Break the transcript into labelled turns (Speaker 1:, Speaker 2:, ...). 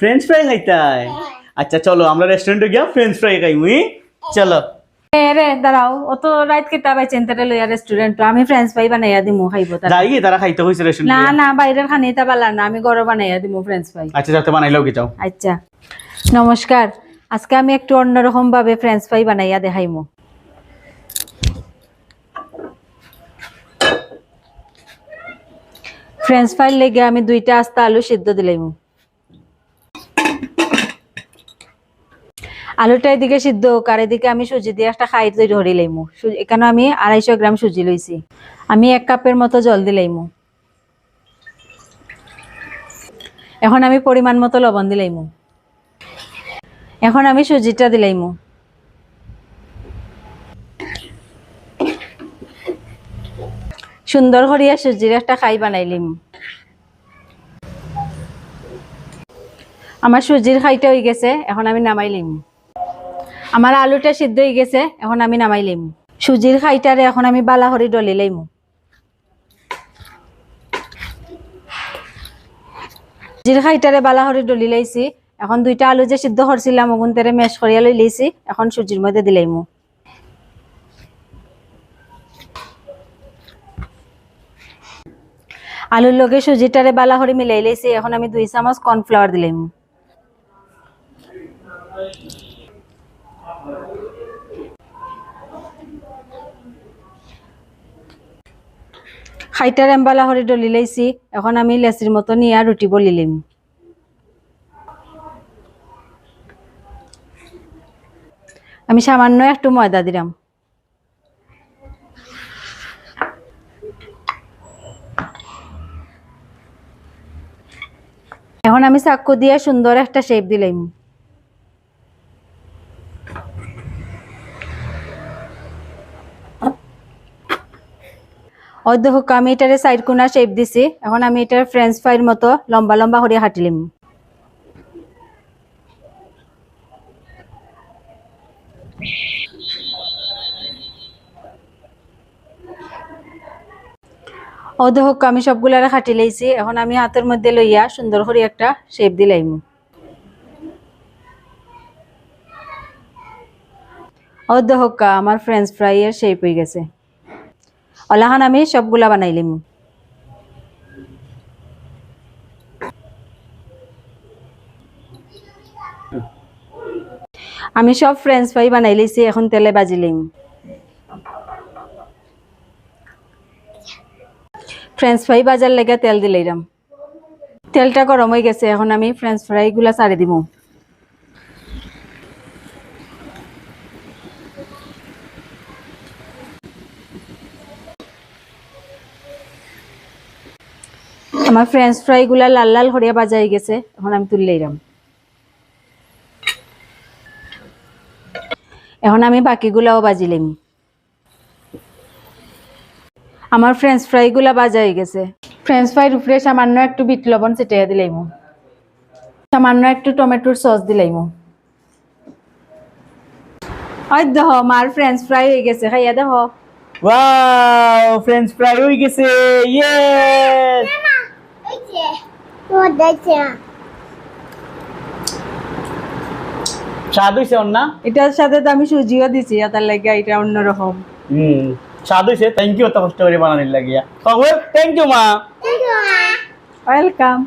Speaker 1: French fry খাইতাই? আচ্ছা চলো আমরা রেস্টুরেন্টে গিয়া ফ্রেঞ্চ ফ্রাই খাইমু। চলো।
Speaker 2: রে দাঁড়াও, অত রাত কেটা পাই চেন্টারে লইয়া রেস্টুরেন্ট, আমি ফ্রেঞ্চ ফ্রাই বানাইয়া দিমু খাইবো তারা।
Speaker 1: যাই তারা খাইতে কইছে
Speaker 2: না
Speaker 1: রেস্টুরেন্টে।
Speaker 2: না, বাইরের খানিটা বালা না, আমি ঘরে বানাইয়া দিমু ফ্রেঞ্চ ফ্রাই।
Speaker 1: আচ্ছা যাতে বানাইলাও কি চাও?
Speaker 2: আচ্ছা নমস্কার, আজকে আমি একটু অন্যরকম ভাবে ফ্রেঞ্চ ফ্রাই বানাইয়া দেখাইমু। ফ্রেঞ্চ ফ্রাই লেগে আমি 2টা আস্তা আলু সিদ্ধ দিলাইমু। আলুটা এদিকে সিদ্ধ হোক আর এদিকে আমি সুজি দিয়ে একটা খাই তৈরি করে লইমু। এখানে আমি 250 গ্রাম সুজি লইছি। আমি 1 কাপের মতো জল দিলাইমু। এখন আমি পরিমাণ মতো লবণ দিলাইমু। এখন আমি সুজিটা দিলাইমু। সুন্দর করিয়া সুজির একটা খাই বানাইলিম। আমার সুজির খাইটা হয়ে গেছে, এখন আমি নামাইলিম। আমার আলুটা সিদ্ধ হয়ে গেছে, এখন আমি নামাইলিম। সুজির খাইটারে এখন আমি বালা করে ডলিলাইম। সুজির খাইটারে বালা করে ডলিলাইছি। এখন 2টা আলু যে সিদ্ধ করছিলাম ওগুন তেরে মেশ করিয়া লই লইছি, এখন সুজির মধ্যে দিলাইমু। আলুর লগে সুজিটারে বালা করে মিলাই লইছি, এখন আমি 2 চামচ কর্নফ্লাওয়ার দিলাইমু। খাইটার এম্বালা হরে ডলি লাইছি, এখন আমি লেচির মতো নিয়ে রুটি বলিলিম। আমি সামান্য একটু ময়দা দিলাম। এখন আমি চাকু দিয়ে সুন্দর একটা শেপ দিলাম। ওই দেখো আমি এটারে সাইড কোনা শেপ দিছি, এখন আমি এটার ফ্রেঞ্চ ফ্রাইয়ের মতো লম্বা লম্বা করে হাঁটিলিম। ও দেখো আমি সবগুলারে খাটি লাইছি, এখন আমি হাতের মধ্যে লইয়া সুন্দর করে একটা শেপ দিলাইম। ও দেখো আমার ফ্রেঞ্চ ফ্রাইয়ের শেপ হয়ে গেছে। ওলাখান আমি সবগুলা বানাইলিম। আমি সব ফ্রেঞ্চ ফ্রাই বানাই লইছি, এখন তেলে বাজিলিম। ফ্রেঞ্চ ফ্রাই বাজার লেগে তেল দিলাম। তেলটা গরম হয়ে গেছে, এখন আমি ফ্রেঞ্চ ফ্রাই গুলা ছাড়ি দিব। আমার ফ্রেঞ্চ ফ্রাই গুলা লাল লাল হরিয়া বাজা হয়ে গেছে, এখন আমি তুললাম। এখন আমি বাকিগুলাও বাজিলাম। আমার ফ্রেঞ্চ ফ্রাই গুলা বাজা হয়ে গেছে। ফ্রেঞ্চ ফ্রাইর উপরে সামান্য একটু বিট লবণ ছিটিয়ে দিলাম। সামান্য একটু টমেটোর সস দিলাম। ওই দেখো মার ফ্রেঞ্চ ফ্রাই হয়ে গেছে, খাইয়া দেখো।
Speaker 1: ওয়াও ফ্রেঞ্চ ফ্রাই হয়ে গেছে, ইয়েস। স্বাদ হইছে না?
Speaker 2: এটার সাথে তো আমি সুজিও দিছি, তার লাগে এটা অন্যরকম।
Speaker 1: স্বাদ হইছে। থ্যাংক ইউ এত কষ্ট করে বানানোর লাগিয়া। থ্যাংক ইউ মা।
Speaker 2: ওয়েলকাম।